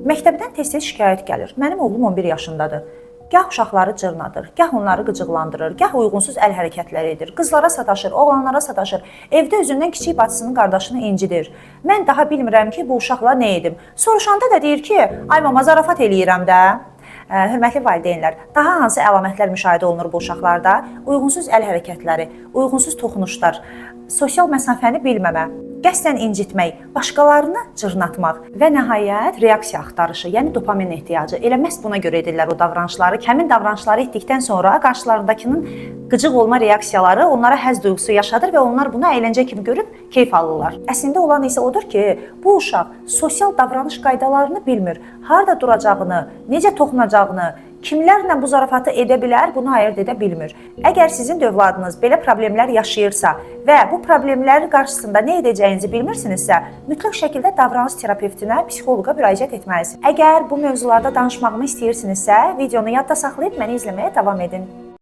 Məktəbdən tez-tez şikayət gəlir. Mənim oğlum 11 yaşındadır. Gah uşaqları cırnadır, gah onları qıcıqlandırır, gah uyğunsuz əl hərəkətləri edir. Qızlara sataşır, oğlanlara sataşır. Evdə özündən kiçik bacısının qardaşını incidir. Mən daha bilmirəm ki, bu uşaqla nə edim. Soruşanda da deyir ki, ay mama zarafat eləyirəm də. Hörmətli valideynlər, daha hansı əlamətlər müşahidə olunur bu uşaqlarda? Uyğunsuz əl hərəkətləri, uyğunsuz toxunuşlar, sosial məsafəni bilməmə, qəsdən incitmək, başqalarını cırnatmaq və nəhayət reaksiya axtarışı, yəni dopamin ehtiyacı. Elə məhz buna görə edirlər o davranışları. Həmin davranışları etdikdən sonra qarşılarındakının qıcıq olma reaksiyaları onlara həzz duyğusu yaşadır və onlar bunu əyləncə kimi görüb keyf alırlar. Əslində olan isə odur ki, bu uşaq sosial davranış qaydalarını bilmir. Harda duracağını, necə toxunacağını, kimlərlə bu zarafatı edə bilər, bunu ayırd edə bilmir. Əgər sizin də övladınız belə problemlər yaşayırsa və bu problemlərin qarşısında nə edəcəyinizi bilmirsinizsə, mütləq şəkildə davranış terapevtinə, psixoloqa müraciət etməlisiniz. Əgər bu mövzularda danışmağımı istəyirsinizsə, videonu yadda saxlayıb məni izləməyə davam edin.